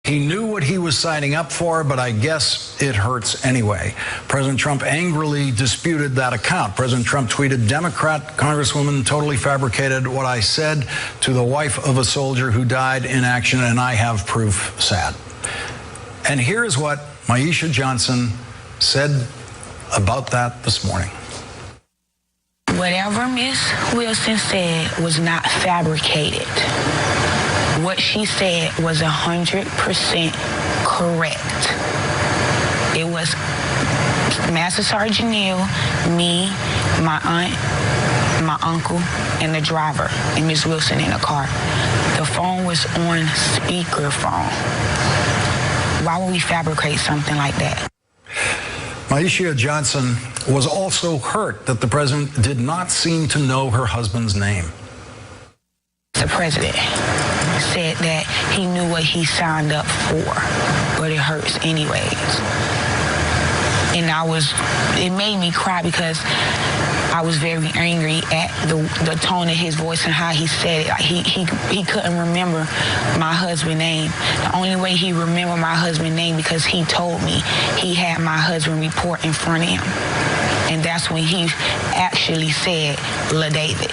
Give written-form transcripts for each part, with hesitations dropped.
He knew what he was signing up for, but I guess it hurts anyway. President Trump angrily disputed that account. President Trump tweeted, "Democrat Congresswoman totally fabricated what I said to the wife of a soldier who died in action, and I have proof. Sad." And here's what Myesha Johnson said about that this morning. Whatever Ms. Wilson said was not fabricated. What she said was 100% correct. It was Master Sergeant Neal, me, my aunt, my uncle, and the driver, and Ms. Wilson in the car. The phone was on speakerphone. Why would we fabricate something like that? Myesha Johnson was also hurt that the president did not seem to know her husband's name. The president said that he knew what he signed up for, but it hurts anyways. And it made me cry because I was very angry at the tone of his voice and how he said it. Like he couldn't remember my husband's name. The only way he remembered my husband's name because he told me he had my husband report in front of him. And that's when he actually said, "La David."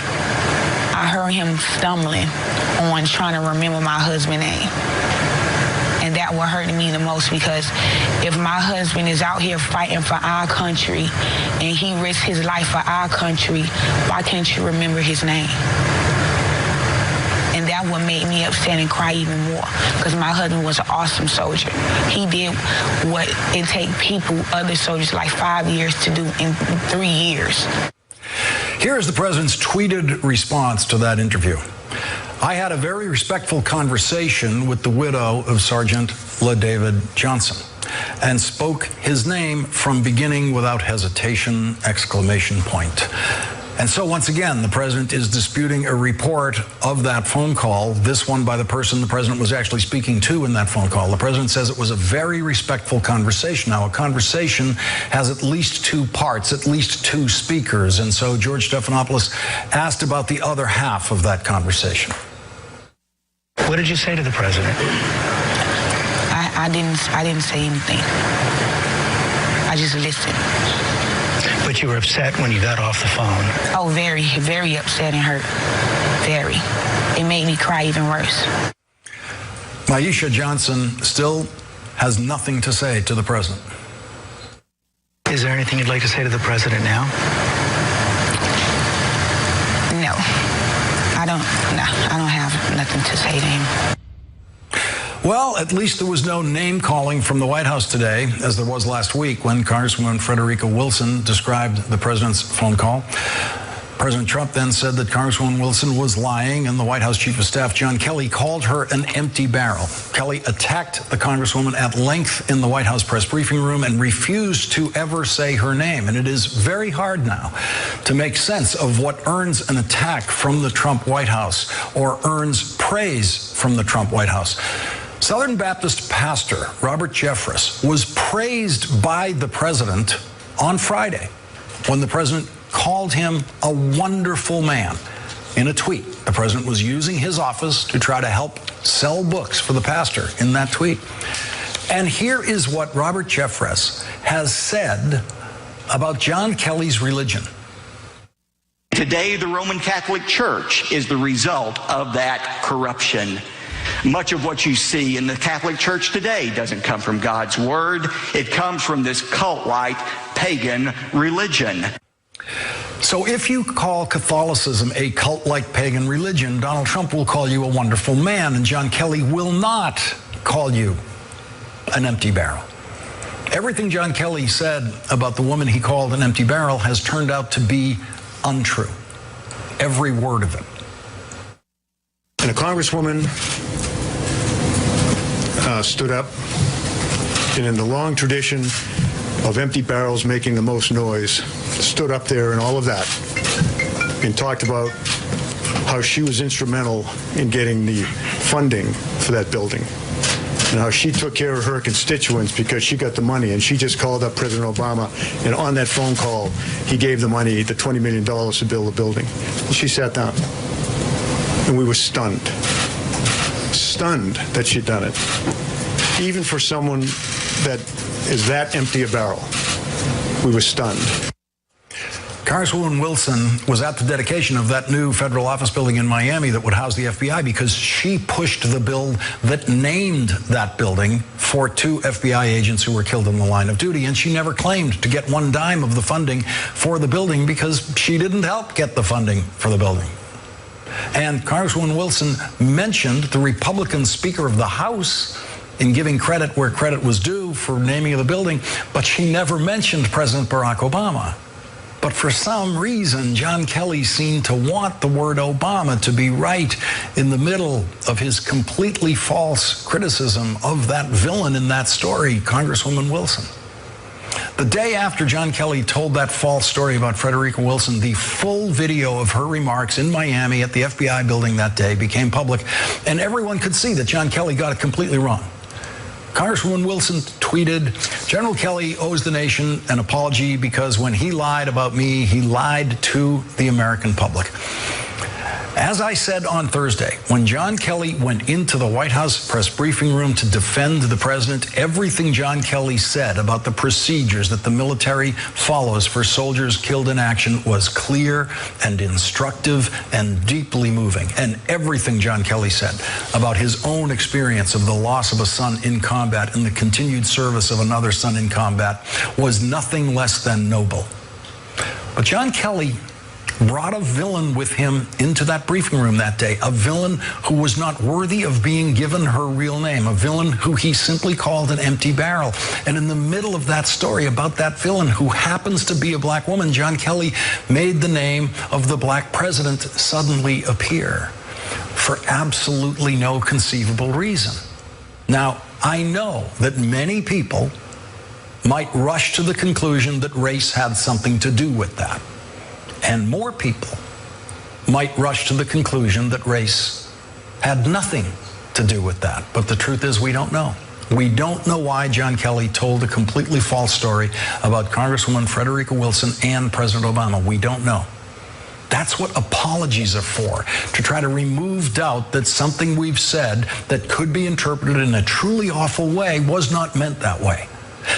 I heard him stumbling on trying to remember my husband's name. And that what hurt me the most, because if my husband is out here fighting for our country and he risked his life for our country, why can't you remember his name? And that what made me upset and cry even more, because my husband was an awesome soldier. He did what it take people, other soldiers, like 5 years to do in 3 years. Here is the president's tweeted response to that interview. "I had a very respectful conversation with the widow of Sergeant La David Johnson and spoke his name from beginning without hesitation, exclamation point." And so once again, the president is disputing a report of that phone call, this one by the person the president was actually speaking to in that phone call. The president says it was a very respectful conversation. Now, a conversation has at least two parts, at least two speakers. And so George Stephanopoulos asked about the other half of that conversation. What did you say to the president? I didn't say anything. I just listened. But you were upset when you got off the phone. Oh, very, very upset and hurt. Very. It made me cry even worse. Myesha Johnson still has nothing to say to the president. Is there anything you'd like to say to the president now? No. I don't have nothing to say to him. Well, at least there was no name-calling from the White House today, as there was last week when Congresswoman Frederica Wilson described the president's phone call. President Trump then said that Congresswoman Wilson was lying, and the White House Chief of Staff John Kelly called her an empty barrel. Kelly attacked the Congresswoman at length in the White House press briefing room and refused to ever say her name. And it is very hard now to make sense of what earns an attack from the Trump White House or earns praise from the Trump White House. Southern Baptist pastor Robert Jeffress was praised by the president on Friday when the president called him a wonderful man in a tweet. The president was using his office to try to help sell books for the pastor in that tweet. And here is what Robert Jeffress has said about John Kelly's religion. Today, the Roman Catholic Church is the result of that corruption. Much of what you see in the Catholic Church today doesn't come from God's word. It comes from this cult-like pagan religion. So if you call Catholicism a cult-like pagan religion, Donald Trump will call you a wonderful man, and John Kelly will not call you an empty barrel. Everything John Kelly said about the woman he called an empty barrel has turned out to be untrue. Every word of it. And a congresswoman stood up, and in the long tradition of empty barrels making the most noise, stood up there and all of that, and talked about how she was instrumental in getting the funding for that building, and how she took care of her constituents because she got the money, and she just called up President Obama, and on that phone call, he gave the money, the $20 million to build the building. And she sat down, and we were stunned that she'd done it. even for someone that is that empty a barrel. We were stunned. Congresswoman Wilson was at the dedication of that new federal office building in Miami that would house the FBI because she pushed the bill that named that building for 2 FBI agents who were killed in the line of duty. And she never claimed to get 1 dime of the funding for the building because she didn't help get the funding for the building. And Congresswoman Wilson mentioned the Republican Speaker of the House in giving credit where credit was due for naming of the building, but she never mentioned President Barack Obama. But for some reason, John Kelly seemed to want the word Obama to be right in the middle of his completely false criticism of that villain in that story, Congresswoman Wilson. The day after John Kelly told that false story about Frederica Wilson, the full video of her remarks in Miami at the FBI building that day became public, and everyone could see that John Kelly got it completely wrong. Congresswoman Wilson tweeted, "General Kelly owes the nation an apology because when he lied about me, he lied to the American public." As I said on Thursday, when John Kelly went into the White House press briefing room to defend the president, everything John Kelly said about the procedures that the military follows for soldiers killed in action was clear and instructive and deeply moving. And everything John Kelly said about his own experience of the loss of a son in combat and the continued service of another son in combat was nothing less than noble. But John Kelly brought a villain with him into that briefing room that day, a villain who was not worthy of being given her real name, a villain who he simply called an empty barrel. And in the middle of that story about that villain, who happens to be a black woman, John Kelly made the name of the black president suddenly appear for absolutely no conceivable reason. Now, I know that many people might rush to the conclusion that race had something to do with that. And more people might rush to the conclusion that race had nothing to do with that. But the truth is, we don't know. We don't know why John Kelly told a completely false story about Congresswoman Frederica Wilson and President Obama. We don't know. That's what apologies are for, to try to remove doubt that something we've said that could be interpreted in a truly awful way was not meant that way.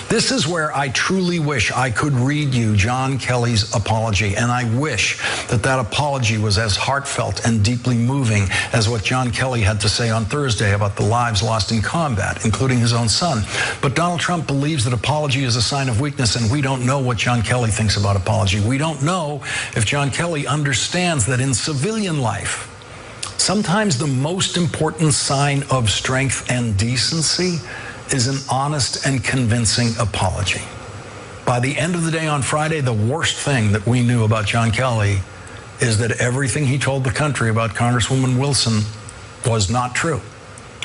This is where I truly wish I could read you John Kelly's apology, and I wish that that apology was as heartfelt and deeply moving as what John Kelly had to say on Thursday about the lives lost in combat, including his own son. But Donald Trump believes that apology is a sign of weakness, and we don't know what John Kelly thinks about apology. We don't know if John Kelly understands that in civilian life, sometimes the most important sign of strength and decency is an honest and convincing apology. By the end of the day on Friday, the worst thing that we knew about John Kelly is that everything he told the country about Congresswoman Wilson was not true.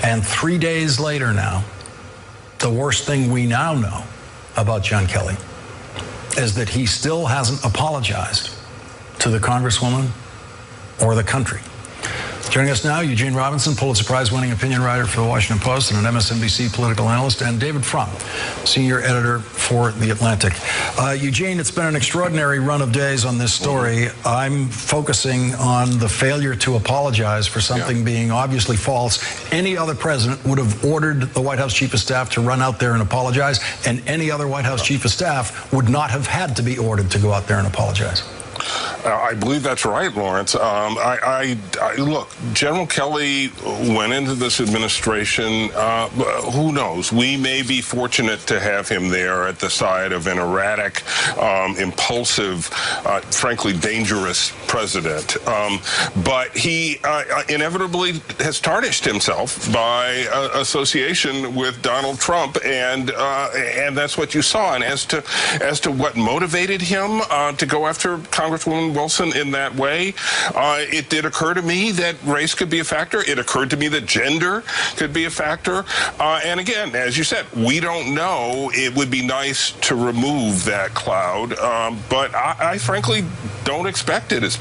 And 3 days later now, the worst thing we now know about John Kelly is that he still hasn't apologized to the Congresswoman or the country. Joining us now, Eugene Robinson, Pulitzer Prize-winning opinion writer for The Washington Post and an MSNBC political analyst, and David Frum, senior editor for The Atlantic. Eugene, it's been an extraordinary run of days on this story. I'm focusing on the failure to apologize for something being obviously false. Any other president would have ordered the White House Chief of Staff to run out there and apologize, and any other White House Chief of Staff would not have had to be ordered to go out there and apologize. I believe that's right, Lawrence. Look, General Kelly went into this administration, who knows? We may be fortunate to have him there at the side of an erratic, impulsive, frankly dangerous president. But he inevitably has tarnished himself by association with Donald Trump, and that's what you saw. And as to what motivated him to go after Congresswoman Wilson in that way, it did occur to me that race could be a factor. It occurred to me that gender could be a factor. And again, as you said, we don't know. It would be nice to remove that cloud, but I frankly don't expect it. It's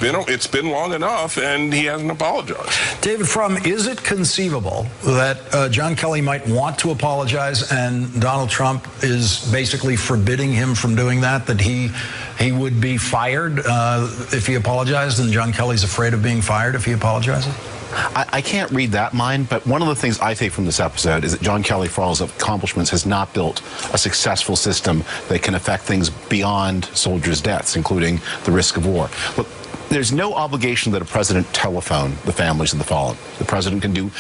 been long enough, and he hasn't apologized. David Frum, is it conceivable that John Kelly might want to apologize and Donald Trump is basically forbidding him from doing that, that he would be fired if he apologized, and John Kelly's afraid of being fired if he apologizes? I can't read that mind, but one of the things I take from this episode is that John Kelly, for all his accomplishments, has not built a successful system that can affect things beyond soldiers' deaths, including the risk of war. Look, there's no obligation that a president telephone the families of the fallen. The president can do,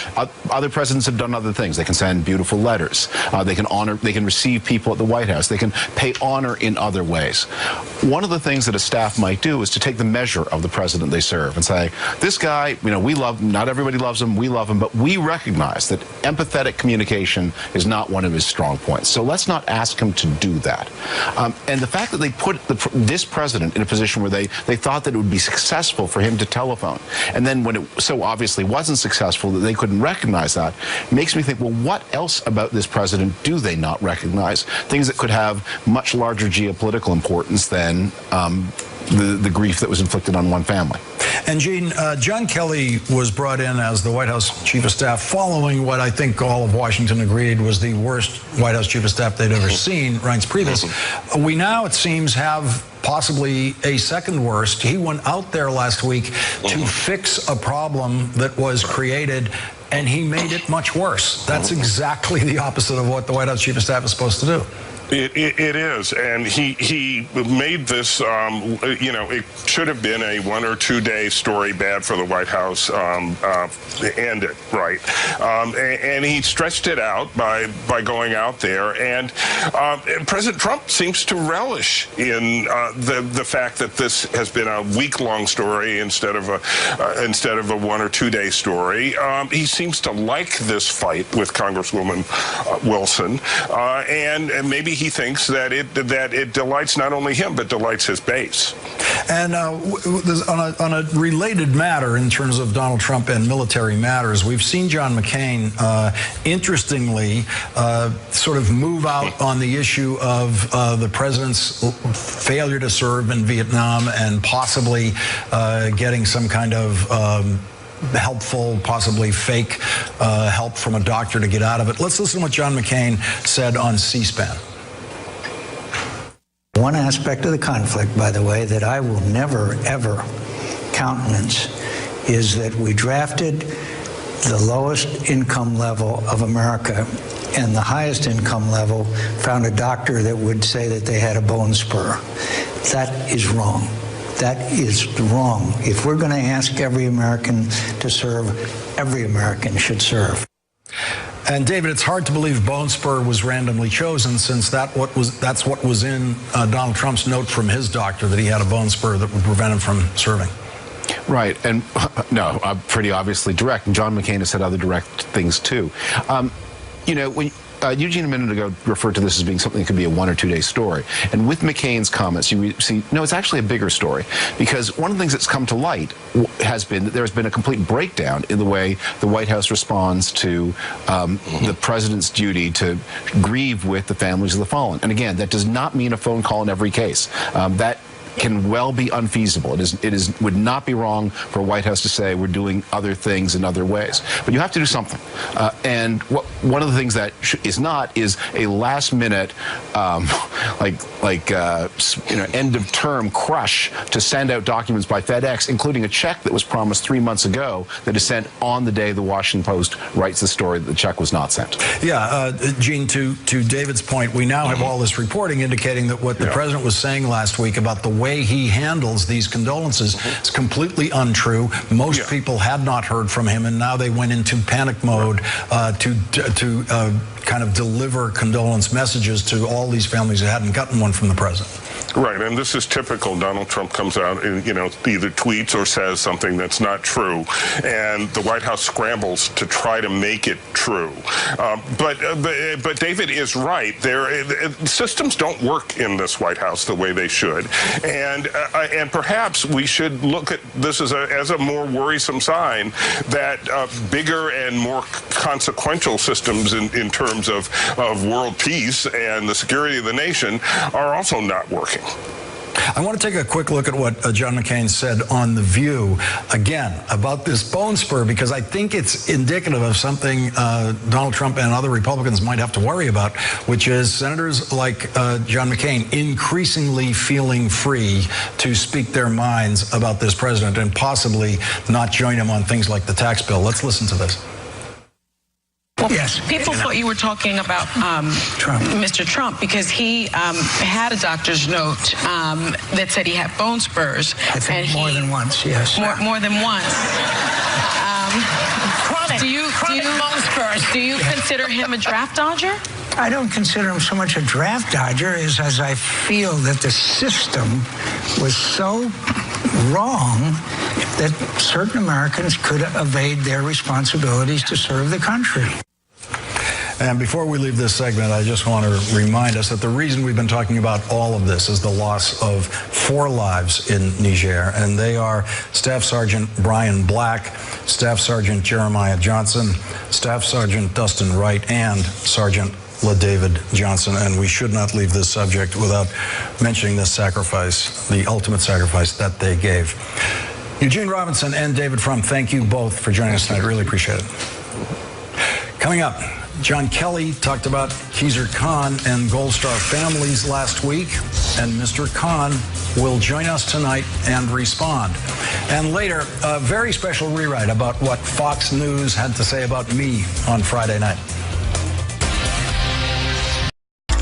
other presidents have done other things. They can send beautiful letters. They can receive people at the White House. They can pay honor in other ways. One of the things that a staff might do is to take the measure of the president they serve and say, this guy, we love him, not everybody loves him, we love him, but we recognize that empathetic communication is not one of his strong points. So let's not ask him to do that. And the fact that they put this president in a position where they thought that it would be successful for him to telephone, and then when it so obviously wasn't successful that they couldn't recognize that, makes me think, well, what else about this president do they not recognize? Things that could have much larger geopolitical importance than the grief that was inflicted on one family. And Gene, John Kelly was brought in as the White House Chief of Staff following what I think all of Washington agreed was the worst White House Chief of Staff they'd ever seen, Reince Priebus. We now, it seems, have possibly a second worst. He went out there last week to fix a problem that was created, and he made it much worse. That's exactly the opposite of what the White House Chief of Staff is supposed to do. It is, and he made this, it should have been a 1 or 2 day story, bad for the White House, ended, right? And he stretched it out by going out there, and President Trump seems to relish in the fact that this has been a week-long story instead of a 1 or 2 day story. He seems to like this fight with Congresswoman Wilson, and maybe he thinks that it delights not only him but delights his base. And on a related matter in terms of Donald Trump and military matters, we've seen John McCain, interestingly, sort of move out on the issue of the president's failure to serve in Vietnam and possibly getting some kind of helpful, possibly fake help from a doctor to get out of it. Let's listen to what John McCain said on C-SPAN. One aspect of the conflict, by the way, that I will never, ever countenance is that we drafted the lowest income level of America, and the highest income level found a doctor that would say that they had a bone spur. That is wrong. That is wrong. If we're going to ask every American to serve, every American should serve. And David, it's hard to believe bone spur was randomly chosen, since that's what was in Donald Trump's note from his doctor, that he had a bone spur that would prevent him from serving. Right, and no, pretty obviously direct. And John McCain has said other direct things too. When Eugene a minute ago referred to this as being something that could be a 1 or 2 day story. And with McCain's comments, you see, no, it's actually a bigger story. Because one of the things that's come to light has been that there's been a complete breakdown in the way the White House responds to the president's duty to grieve with the families of the fallen. And again, that does not mean a phone call in every case. That can well be unfeasible. It would not be wrong for a White House to say we're doing other things in other ways. But you have to do something. And one of the things that is not is a last-minute, end-of-term crush to send out documents by FedEx, including a check that was promised 3 months ago that is sent on the day the Washington Post writes the story that the check was not sent. Yeah, Gene, to David's point, we now have all this reporting indicating that what the president was saying last week about the way he handles these condolences is completely untrue. Most people had not heard from him, and now they went into panic mode to kind of deliver condolence messages to all these families who hadn't gotten one from the president. Right, and this is typical. Donald Trump comes out and, either tweets or says something that's not true, and the White House scrambles to try to make it true. But David is right. Systems don't work in this White House the way they should, and perhaps we should look at this as a more worrisome sign that bigger and more consequential systems in terms of world peace and the security of the nation are also not working. I want to take a quick look at what John McCain said on The View, again, about this bone spur, because I think it's indicative of something Donald Trump and other Republicans might have to worry about, which is senators like John McCain increasingly feeling free to speak their minds about this president and possibly not join him on things like the tax bill. Let's listen to this. Well, yes. People thought you were talking about Mr. Trump because he had a doctor's note that said he had bone spurs. I think more than once, yes. More than once. Chronic bone spurs. Do you consider him a draft dodger? I don't consider him so much a draft dodger as I feel that the system was so wrong that certain Americans could evade their responsibilities to serve the country. And before we leave this segment, I just want to remind us that the reason we've been talking about all of this is the loss of 4 lives in Niger, and they are Staff Sergeant Brian Black, Staff Sergeant Jeremiah Johnson, Staff Sergeant Dustin Wright, and Sergeant LaDavid Johnson. And we should not leave this subject without mentioning this sacrifice, the ultimate sacrifice that they gave. Eugene Robinson and David Frum, thank you both for joining us tonight. Really appreciate it. Coming up, John Kelly talked about Khizr Khan and Gold Star families last week, and Mr. Khan will join us tonight and respond. And later, a very special rewrite about what Fox News had to say about me on Friday night.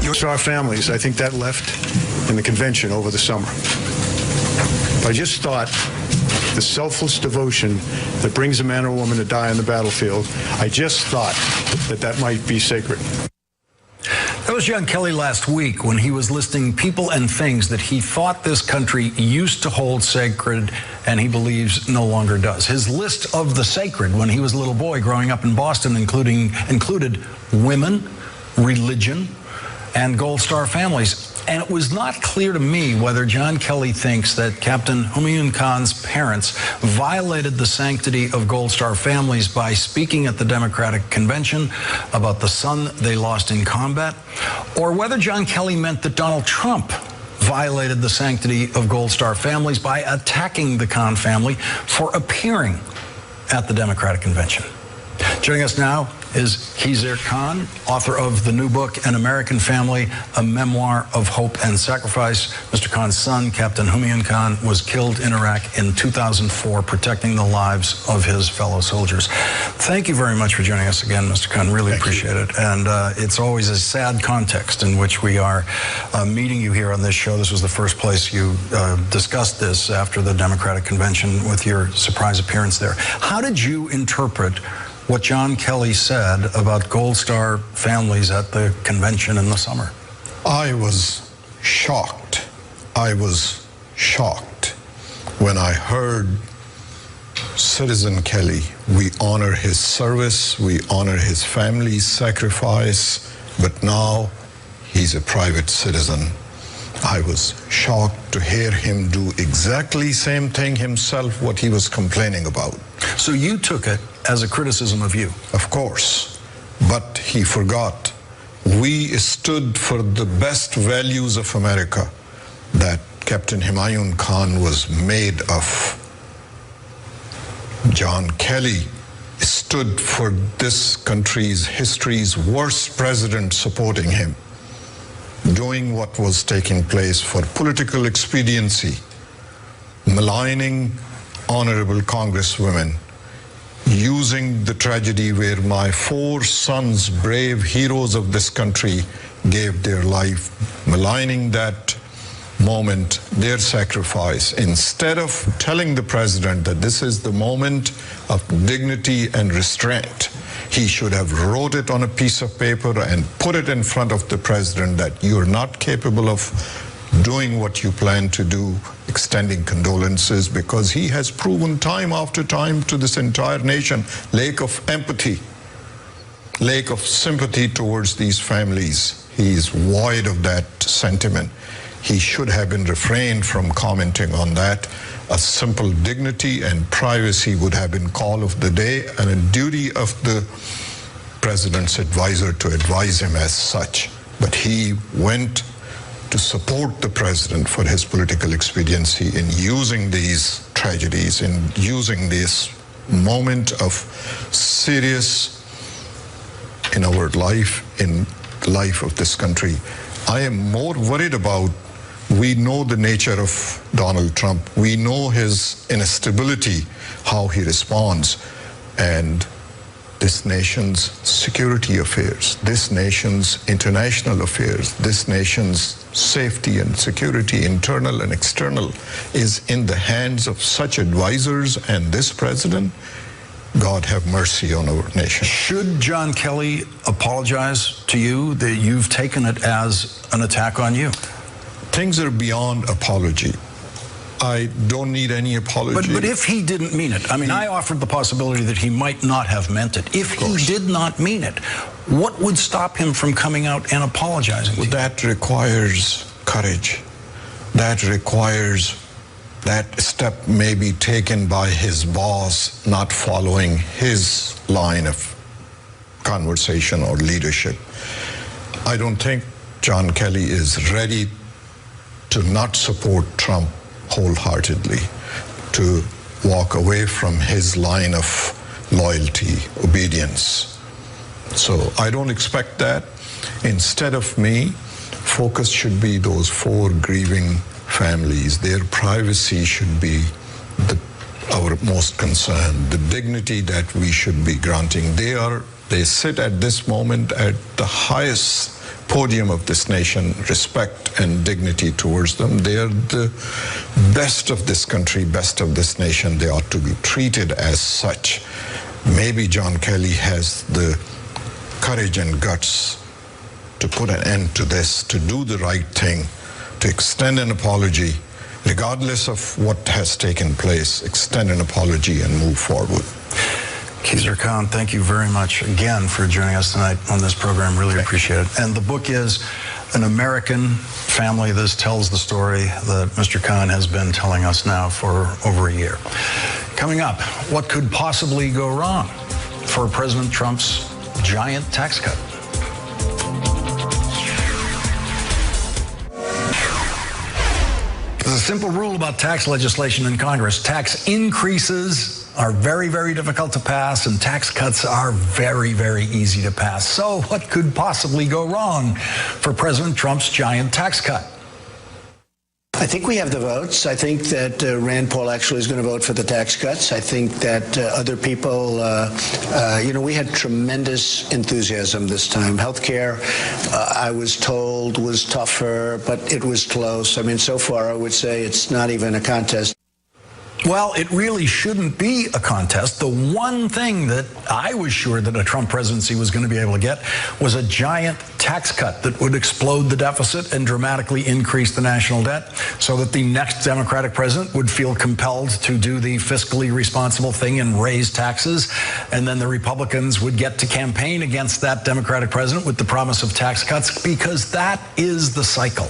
Gold Star families, I think that left in the convention over the summer. I just thought the selfless devotion that brings a man or woman to die on the battlefield, I just thought that might be sacred. That was John Kelly last week when he was listing people and things that he thought this country used to hold sacred and he believes no longer does. His list of the sacred when he was a little boy growing up in Boston included women, religion, and Gold Star families. And it was not clear to me whether John Kelly thinks that Captain Humayun Khan's parents violated the sanctity of Gold Star families by speaking at the Democratic Convention about the son they lost in combat, or whether John Kelly meant that Donald Trump violated the sanctity of Gold Star families by attacking the Khan family for appearing at the Democratic Convention. Joining us now is Khizr Khan, author of the new book, An American Family, a Memoir of Hope and Sacrifice. Mr. Khan's son, Captain Humayun Khan, was killed in Iraq in 2004, protecting the lives of his fellow soldiers. Thank you very much for joining us again, Mr. Khan. Really appreciate it. And it's always a sad context in which we are meeting you here on this show. This was the first place you discussed this after the Democratic Convention with your surprise appearance there. How did you interpret what John Kelly said about Gold Star families at the convention in the summer? I was shocked. I was shocked when I heard Citizen Kelly. We honor his service, we honor his family's sacrifice, but now he's a private citizen. I was shocked to hear him do exactly same thing himself, what he was complaining about. So you took it as a criticism of you? Of course, but he forgot. We stood for the best values of America that Captain Humayun Khan was made of. John Kelly stood for this country's history's worst president supporting him, doing what was taking place for political expediency, maligning honorable congresswomen, using the tragedy where my 4 sons, brave heroes of this country, gave their life, maligning that moment, their sacrifice, instead of telling the president that this is the moment of dignity and restraint. He should have wrote it on a piece of paper and put it in front of the president that you're not capable of doing what you plan to do, extending condolences, because he has proven time after time to this entire nation, lack of empathy, lack of sympathy towards these families. He is void of that sentiment. He should have been refrained from commenting on that. A simple dignity and privacy would have been call of the day and a duty of the president's advisor to advise him as such. But he went to support the president for his political expediency in using these tragedies, in using this moment of serious in our life, in the life of this country. I am more worried about, we know the nature of Donald Trump. We know his instability, how he responds, and this nation's security affairs, this nation's international affairs, this nation's safety and security, internal and external, is in the hands of such advisors and this president. God have mercy on our nation. Should John Kelly apologize to you that you've taken it as an attack on you? Things are beyond apology. I don't need any apology. But if he didn't mean it, I mean, I offered the possibility that he might not have meant it. If he did not mean it, what would stop him from coming out and apologizing to you? That requires courage. That requires that step may be taken by his boss, not following his line of conversation or leadership. I don't think John Kelly is ready to not support Trump wholeheartedly, to walk away from his line of loyalty, obedience. So I don't expect that. Instead of me, focus should be those 4 grieving families. Their privacy should be our most concern, the dignity that we should be granting. They sit at this moment at the highest podium of this nation, respect and dignity towards them. They are the best of this country, best of this nation. They ought to be treated as such. Maybe John Kelly has the courage and guts to put an end to this, to do the right thing, to extend an apology, regardless of what has taken place, extend an apology and move forward. Khizr Khan, thank you very much again for joining us tonight on this program. Really appreciate it. And the book is An American Family. This tells the story that Mr. Khan has been telling us now for over a year. Coming up, what could possibly go wrong for President Trump's giant tax cut? There's a simple rule about tax legislation in Congress. Tax increases are very, very difficult to pass, and tax cuts are very, very easy to pass. So what could possibly go wrong for President Trump's giant tax cut? I think we have the votes. I think that Rand Paul actually is going to vote for the tax cuts. I think that other people, we had tremendous enthusiasm this time. Healthcare, I was told, was tougher, but it was close. I mean, so far, I would say it's not even a contest. Well, it really shouldn't be a contest. The one thing that I was sure that a Trump presidency was going to be able to get was a giant tax cut that would explode the deficit and dramatically increase the national debt so that the next Democratic president would feel compelled to do the fiscally responsible thing and raise taxes. And then the Republicans would get to campaign against that Democratic president with the promise of tax cuts, because that is the cycle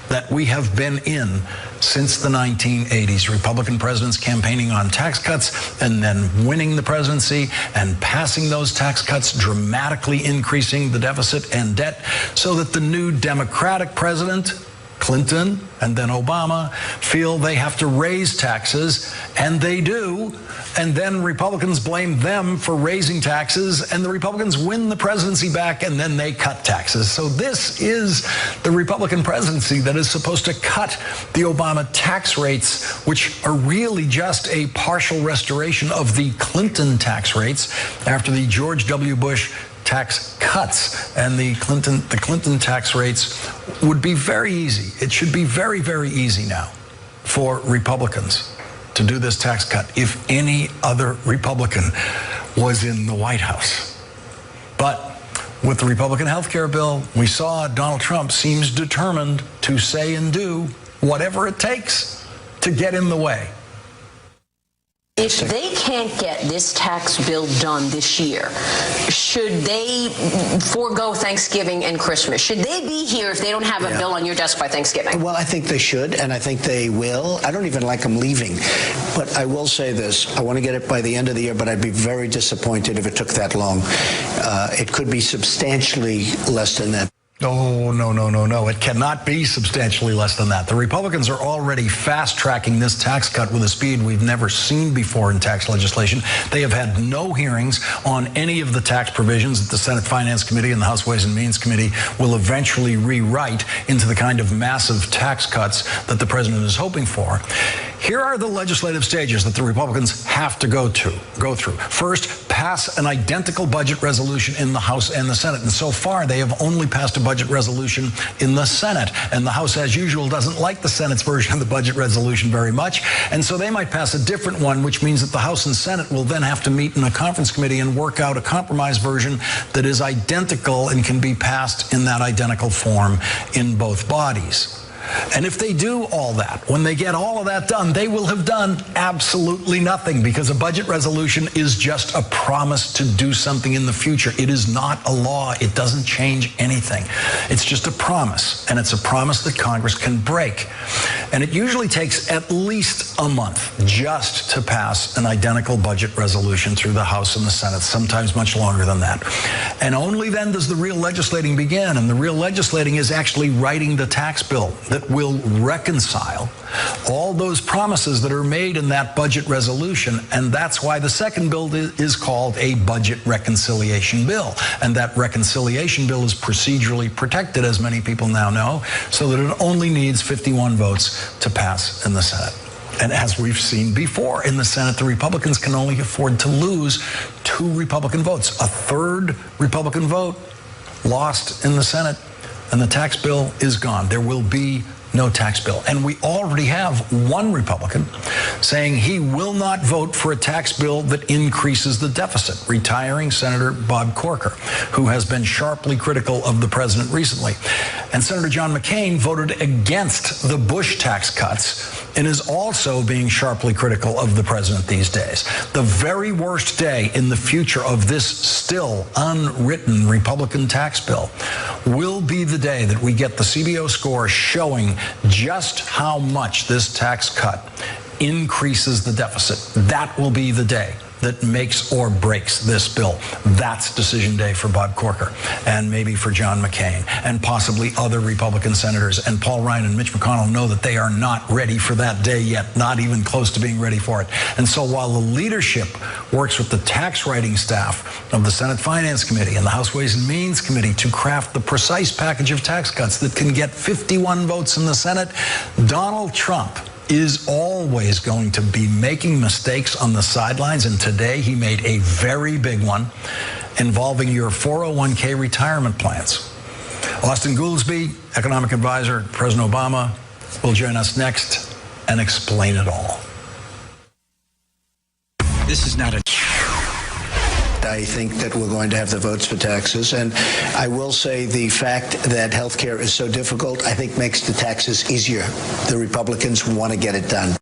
that we have been in since the 1980s. Republican presidents campaigning on tax cuts and then winning the presidency and passing those tax cuts, dramatically increasing the deficit and debt, so that the new Democratic president, Clinton and then Obama, feel they have to raise taxes, and they do, and then Republicans blame them for raising taxes, and the Republicans win the presidency back, and then they cut taxes. So this is the Republican presidency that is supposed to cut the Obama tax rates, which are really just a partial restoration of the Clinton tax rates after the George W. Bush tax cuts. And the Clinton tax rates would be very easy. It should be very, very easy now for Republicans to do this tax cut if any other Republican was in the White House. But with the Republican health care bill, we saw Donald Trump seems determined to say and do whatever it takes to get in the way. If they can't get this tax bill done this year, should they forego Thanksgiving and Christmas? Should they be here if they don't have a bill on your desk by Thanksgiving? Well, I think they should, and I think they will. I don't even like them leaving. But I will say this. I want to get it by the end of the year, but I'd be very disappointed if it took that long. It could be substantially less than that. Oh, no. It cannot be substantially less than that. The Republicans are already fast-tracking this tax cut with a speed we've never seen before in tax legislation. They have had no hearings on any of the tax provisions that the Senate Finance Committee and the House Ways and Means Committee will eventually rewrite into the kind of massive tax cuts that the president is hoping for. Here are the legislative stages that the Republicans have to go through. First, pass an identical budget resolution in the House and the Senate. And so far, they have only passed a budget resolution in the Senate. And the House, as usual, doesn't like the Senate's version of the budget resolution very much. And so they might pass a different one, which means that the House and Senate will then have to meet in a conference committee and work out a compromise version that is identical and can be passed in that identical form in both bodies. And if they do all that, when they get all of that done, they will have done absolutely nothing, because a budget resolution is just a promise to do something in the future. It is not a law. It doesn't change anything. It's just a promise, and it's a promise that Congress can break. And it usually takes at least a month just to pass an identical budget resolution through the House and the Senate, sometimes much longer than that. And only then does the real legislating begin, and the real legislating is actually writing the tax bill that will reconcile all those promises that are made in that budget resolution. And that's why the second bill is called a budget reconciliation bill. And that reconciliation bill is procedurally protected, as many people now know, so that it only needs 51 votes to pass in the Senate. And as we've seen before in the Senate, the Republicans can only afford to lose 2 Republican votes. A third Republican vote lost in the Senate, and the tax bill is gone. There will be no tax bill. And we already have one Republican saying he will not vote for a tax bill that increases the deficit, retiring Senator Bob Corker, who has been sharply critical of the president recently. And Senator John McCain voted against the Bush tax cuts and is also being sharply critical of the president these days. The very worst day in the future of this still unwritten Republican tax bill will be the day that we get the CBO score showing just how much this tax cut increases the deficit. That will be the day that makes or breaks this bill. That's decision day for Bob Corker, and maybe for John McCain, and possibly other Republican senators. And Paul Ryan and Mitch McConnell know that they are not ready for that day yet, not even close to being ready for it. And so while the leadership works with the tax writing staff of the Senate Finance Committee and the House Ways and Means Committee to craft the precise package of tax cuts that can get 51 votes in the Senate, Donald Trump is always going to be making mistakes on the sidelines, and today he made a very big one involving your 401k retirement plans. Austin Goolsbee, economic advisor to President Obama, will join us next and explain it all. This is not a... I think that we're going to have the votes for taxes. And I will say the fact that health care is so difficult, I think makes the taxes easier. The Republicans want to get it done.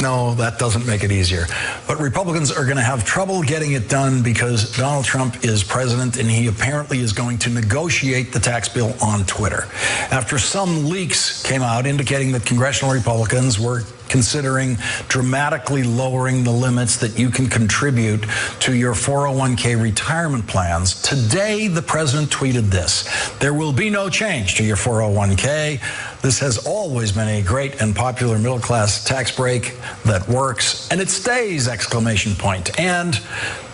No, that doesn't make it easier. But Republicans are going to have trouble getting it done because Donald Trump is president, and he apparently is going to negotiate the tax bill on Twitter. After some leaks came out indicating that congressional Republicans were considering dramatically lowering the limits that you can contribute to your 401k retirement plans, today the president tweeted this: "There will be no change to your 401k. This has always been a great and popular middle-class tax break that works, and it stays!" exclamation point. And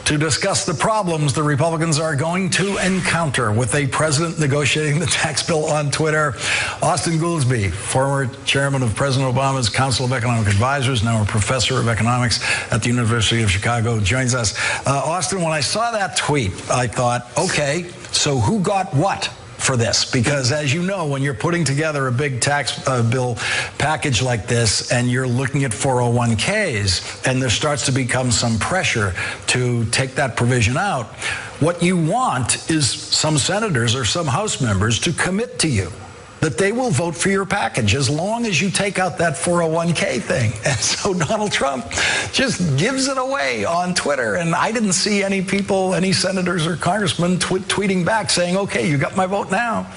to discuss the problems the Republicans are going to encounter with a president negotiating the tax bill on Twitter, Austin Goolsbee, former chairman of President Obama's Council of Economic Advisors, now a professor of economics at the University of Chicago, joins us. Austin, when I saw that tweet, I thought, okay, so who got what for this? Because as you know, when you're putting together a big tax bill package like this and you're looking at 401ks and there starts to become some pressure to take that provision out, what you want is some senators or some House members to commit to you that they will vote for your package as long as you take out that 401k thing. And so Donald Trump just gives it away on Twitter. And I didn't see any people, any senators or congressmen tweeting back saying, okay, you got my vote now.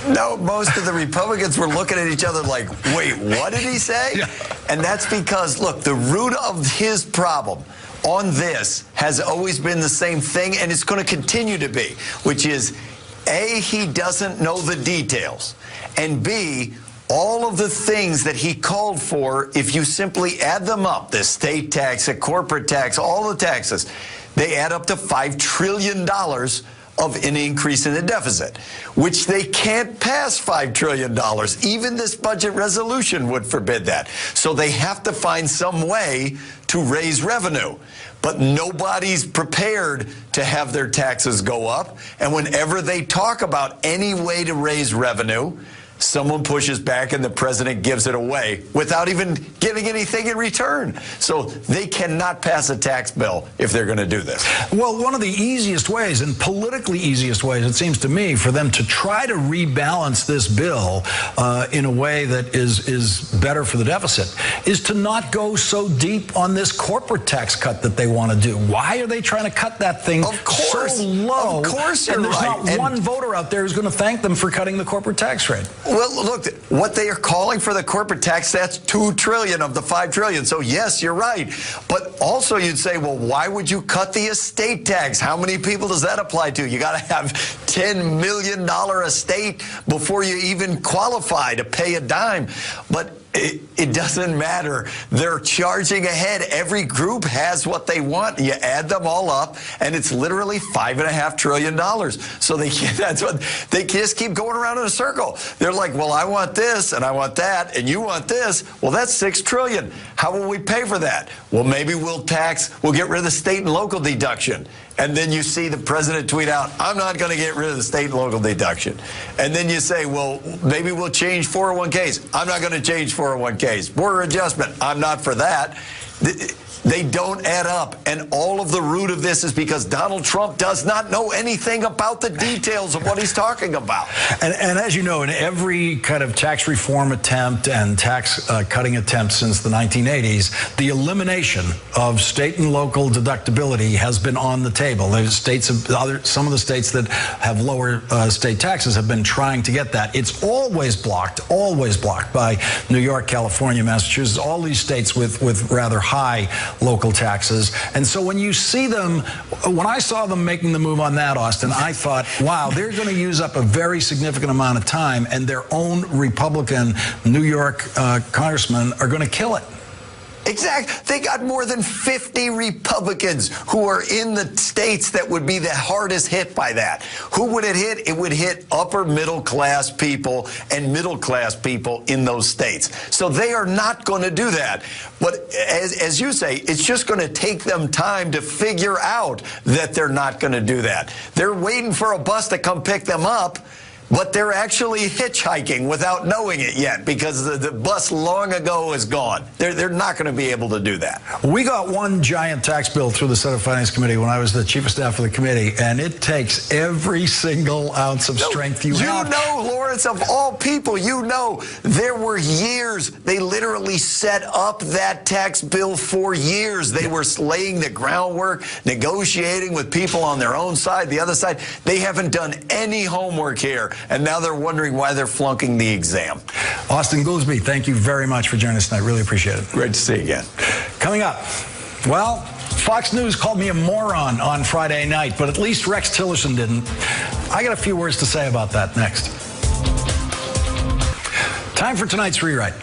No, most of the Republicans were looking at each other like, wait, what did he say? Yeah. And that's because, look, the root of his problem on this has always been the same thing, and it's going to continue to be, which is A, he doesn't know the details, and B, all of the things that he called for, if you simply add them up, the state tax, the corporate tax, all the taxes, they add up to $5 trillion of an increase in the deficit, which they can't pass $5 trillion. Even this budget resolution would forbid that. So they have to find some way to raise revenue. But nobody's prepared to have their taxes go up. And whenever they talk about any way to raise revenue, someone pushes back and the president gives it away without even giving anything in return. So they cannot pass a tax bill if they're going to do this. Well, one of the easiest ways, and politically easiest ways, it seems to me, for them to try to rebalance this bill in a way that is better for the deficit is to not go so deep on this corporate tax cut that they want to do. Why are they trying to cut that thing so low? Of course you're and there's right. not one voter out there who's going to thank them for cutting the corporate tax rate. Well, look, what they are calling for the corporate tax, that's $2 trillion of the $5 trillion. So yes, you're right. But also you'd say, well, why would you cut the estate tax? How many people does that apply to? You got to have $10 million estate before you even qualify to pay a dime. But it doesn't matter. They're charging ahead. Every group has what they want. You add them all up, and it's literally $5.5 trillion. So they just keep going around in a circle. They're like, well, I want this, and I want that, and you want this. Well, that's $6 trillion. How will we pay for that? Well, maybe we'll get rid of the state and local deduction. And then you see the president tweet out, I'm not going to get rid of the state and local deduction. And then you say, well, maybe we'll change 401ks. I'm not going to change 401ks. Border adjustment, I'm not for that. They don't add up. And all of the root of this is because Donald Trump does not know anything about the details of what he's talking about. And as you know, in every kind of tax reform attempt and tax cutting attempt since the 1980s, the elimination of state and local deductibility has been on the table. There's some of the states that have lower state taxes have been trying to get that. It's always blocked by New York, California, Massachusetts, all these states with rather high local taxes. And so when you see them, when I saw them making the move on that, Austin, I thought, wow, they're going to use up a very significant amount of time, and their own Republican New York congressmen are going to kill it. Exactly. They got more than 50 Republicans who are in the states that would be the hardest hit by that. Who would it hit? It would hit upper middle class people and middle class people in those states. So they are not going to do that. But as you say, it's just going to take them time to figure out that they're not going to do that. They're waiting for a bus to come pick them up, but they're actually hitchhiking without knowing it yet because the bus long ago is gone. They're not going to be able to do that. We got one giant tax bill through the Senate Finance Committee when I was the chief of staff of the committee, and it takes every single ounce of strength you have. You know, Lawrence, of all people, you know, there were years. They literally set up that tax bill for years. They were laying the groundwork, negotiating with people on their own side, the other side. They haven't done any homework here. And now they're wondering why they're flunking the exam. Austin Goolsbee, thank you very much for joining us tonight. Really appreciate it. Great to see you again. Coming up, well, Fox News called me a moron on Friday night, but at least Rex Tillerson didn't. I got a few words to say about that next. Time for tonight's rewrite.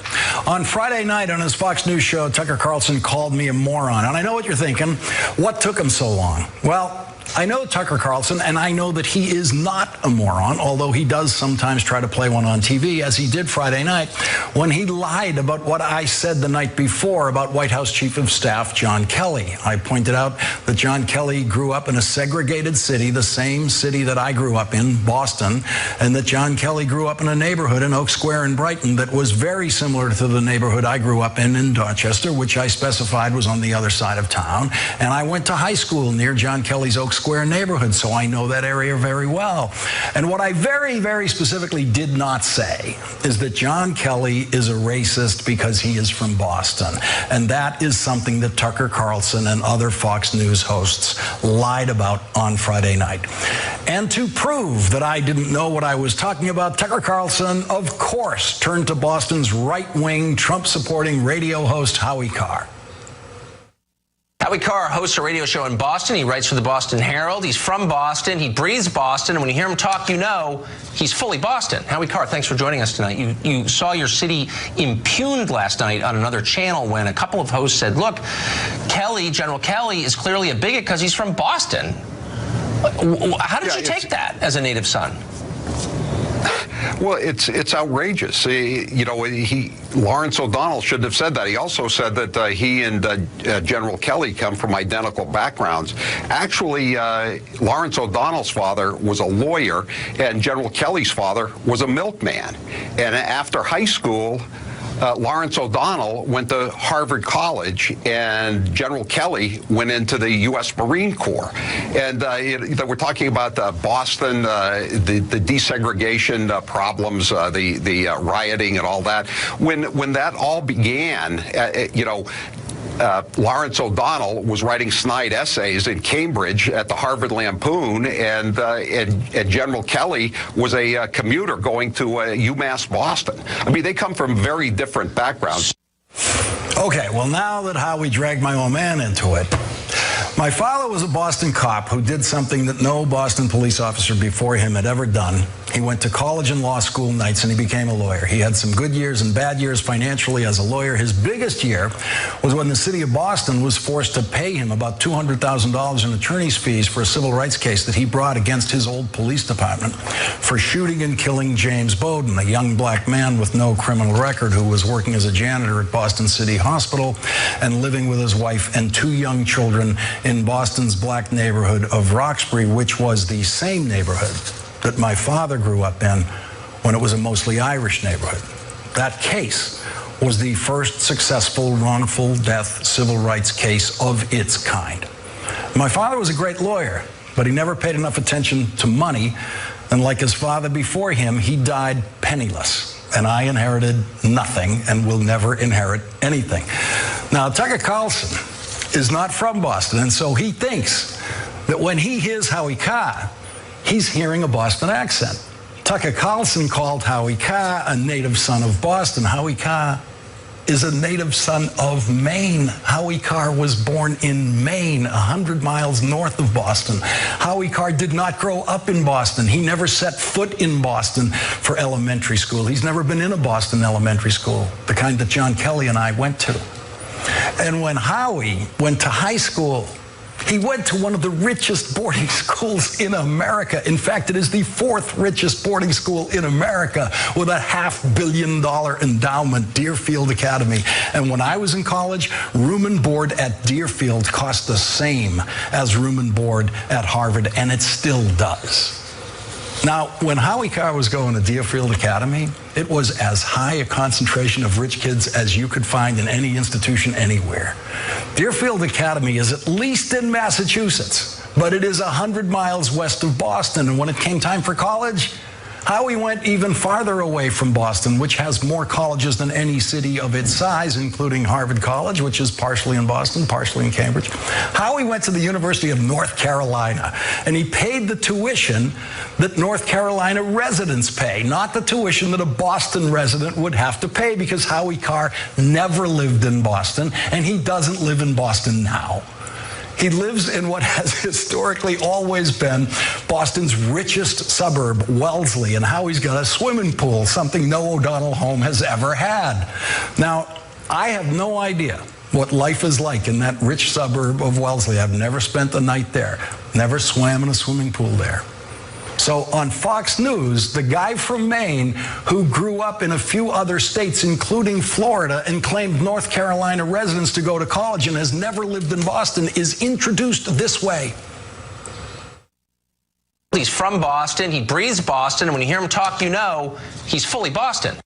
On Friday night on his Fox News show, Tucker Carlson called me a moron. And I know what you're thinking. What took him so long? Well, I know Tucker Carlson, and I know that he is not a moron, although he does sometimes try to play one on TV, as he did Friday night, when he lied about what I said the night before about White House Chief of Staff John Kelly. I pointed out that John Kelly grew up in a segregated city, the same city that I grew up in, Boston, and that John Kelly grew up in a neighborhood in Oak Square in Brighton that was very similar to the neighborhood I grew up in Dorchester, which I specified was on the other side of town. And I went to high school near John Kelly's Oak Square neighborhood, so I know that area very well. And what I very, very specifically did not say is that John Kelly is a racist because he is from Boston. And that is something that Tucker Carlson and other Fox News hosts lied about on Friday night. And to prove that I didn't know what I was talking about, Tucker Carlson, of course, turned to Boston's right-wing, Trump-supporting radio host Howie Carr. Howie Carr hosts a radio show in Boston. He writes for the Boston Herald. He's from Boston. He breathes Boston. And when you hear him talk, you know he's fully Boston. Howie Carr, thanks for joining us tonight. You saw your city impugned last night on another channel when a couple of hosts said, look, General Kelly is clearly a bigot because he's from Boston. How did you take that as a native son? Well, it's outrageous. Lawrence O'Donnell shouldn't have said that. He also said that he and General Kelly come from identical backgrounds. Actually, Lawrence O'Donnell's father was a lawyer, and General Kelly's father was a milkman. And after high school, Lawrence O'Donnell went to Harvard College, and General Kelly went into the U.S. Marine Corps. And we're talking about Boston, the desegregation problems, the rioting and all that. When that all began, Lawrence O'Donnell was writing snide essays in Cambridge at the Harvard Lampoon, and General Kelly was a commuter going to UMass Boston. I mean, they come from very different backgrounds. Okay, well, now that Howie dragged my old man into it, my father was a Boston cop who did something that no Boston police officer before him had ever done. He went to college and law school nights, and he became a lawyer. He had some good years and bad years financially as a lawyer. His biggest year was when the city of Boston was forced to pay him about $200,000 in attorney's fees for a civil rights case that he brought against his old police department for shooting and killing James Bowden, a young black man with no criminal record who was working as a janitor at Boston City Hospital and living with his wife and two young children in Boston's black neighborhood of Roxbury, which was the same neighborhood that my father grew up in when it was a mostly Irish neighborhood. That case was the first successful wrongful death civil rights case of its kind. My father was a great lawyer, but he never paid enough attention to money, and like his father before him, he died penniless. And I inherited nothing and will never inherit anything. Now, Tucker Carlson is not from Boston, and so he thinks that when he hears Howie Carr, he's hearing a Boston accent. Tucker Carlson called Howie Carr a native son of Boston. Howie Carr is a native son of Maine. Howie Carr was born in Maine, 100 miles north of Boston. Howie Carr did not grow up in Boston. He never set foot in Boston for elementary school. He's never been in a Boston elementary school, the kind that John Kelly and I went to. And when Howie went to high school, he went to one of the richest boarding schools in America. In fact, it is the fourth richest boarding school in America with a $500 million endowment, Deerfield Academy. And when I was in college, room and board at Deerfield cost the same as room and board at Harvard, and it still does. Now, when Howie Carr was going to Deerfield Academy, it was as high a concentration of rich kids as you could find in any institution anywhere. Deerfield Academy is at least in Massachusetts, but it is 100 miles west of Boston. And when it came time for college, Howie went even farther away from Boston, which has more colleges than any city of its size, including Harvard College, which is partially in Boston, partially in Cambridge. Howie went to the University of North Carolina, and he paid the tuition that North Carolina residents pay, not the tuition that a Boston resident would have to pay, because Howie Carr never lived in Boston, and he doesn't live in Boston now. He lives in what has historically always been Boston's richest suburb, Wellesley, and Howie's got a swimming pool, something no O'Donnell home has ever had. Now, I have no idea what life is like in that rich suburb of Wellesley. I've never spent a night there, never swam in a swimming pool there. So on Fox News, the guy from Maine who grew up in a few other states, including Florida, and claimed North Carolina residents to go to college and has never lived in Boston is introduced this way. He's from Boston. He breathes Boston. And when you hear him talk, you know he's fully Boston.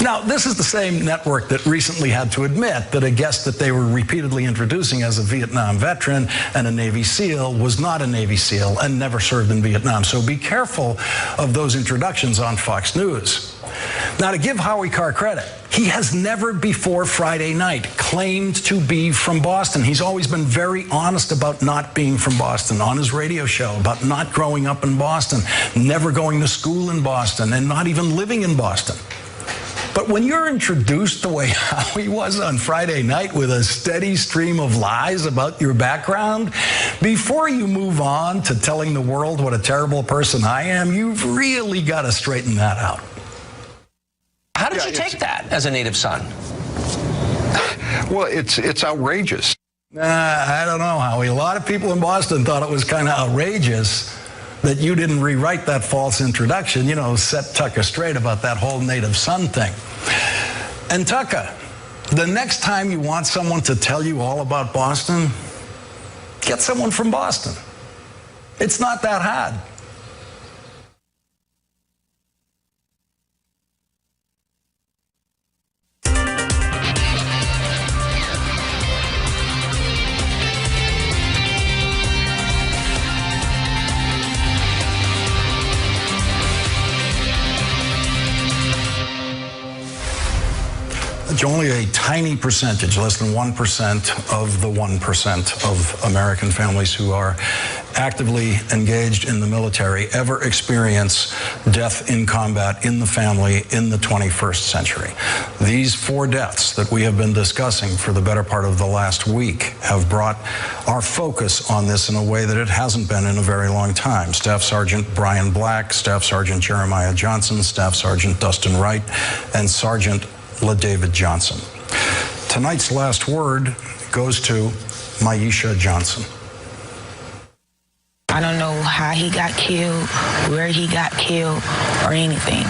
Now, this is the same network that recently had to admit that a guest that they were repeatedly introducing as a Vietnam veteran and a Navy SEAL was not a Navy SEAL and never served in Vietnam. So be careful of those introductions on Fox News. Now, to give Howie Carr credit, he has never before Friday night claimed to be from Boston. He's always been very honest about not being from Boston on his radio show, about not growing up in Boston, never going to school in Boston, and not even living in Boston. But when you're introduced the way how he was on Friday night with a steady stream of lies about your background, before you move on to telling the world what a terrible person I am, you've really got to straighten that out. How did you take that as a native son? Well, it's outrageous. I don't know, Howie. A lot of people in Boston thought it was kind of outrageous that you didn't rewrite that false introduction, you know, set Tucker straight about that whole native son thing. And Tucker, the next time you want someone to tell you all about Boston, get someone from Boston. It's not that hard. Only a tiny percentage, less than 1% of the 1% of American families who are actively engaged in the military ever experience death in combat in the family in the 21st century. These 4 deaths that we have been discussing for the better part of the last week have brought our focus on this in a way that it hasn't been in a very long time. Staff Sergeant Brian Black, Staff Sergeant Jeremiah Johnson, Staff Sergeant Dustin Wright, and Sergeant LaDavid Johnson. Tonight's last word goes to Maisha Johnson. I don't know how he got killed, where he got killed, or anything.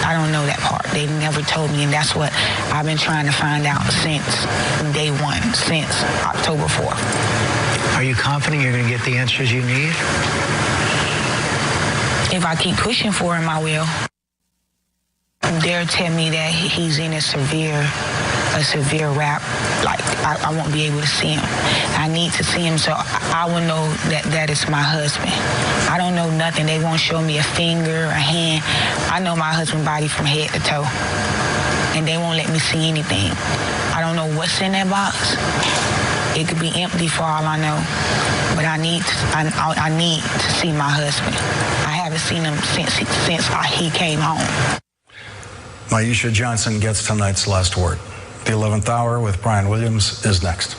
I don't know that part. They never told me, and that's what I've been trying to find out since day one, since October 4th. Are you confident you're going to get the answers you need? If I keep pushing for him, I will. They're telling me that he's in a severe rap. Like, I won't be able to see him. I need to see him so I will know that is my husband. I don't know nothing. They won't show me a finger, a hand. I know my husband's body from head to toe. And they won't let me see anything. I don't know what's in that box. It could be empty for all I know. But I need to see my husband. I haven't seen him since he came home. Maisha Johnson gets tonight's last word. The 11th Hour with Brian Williams is next.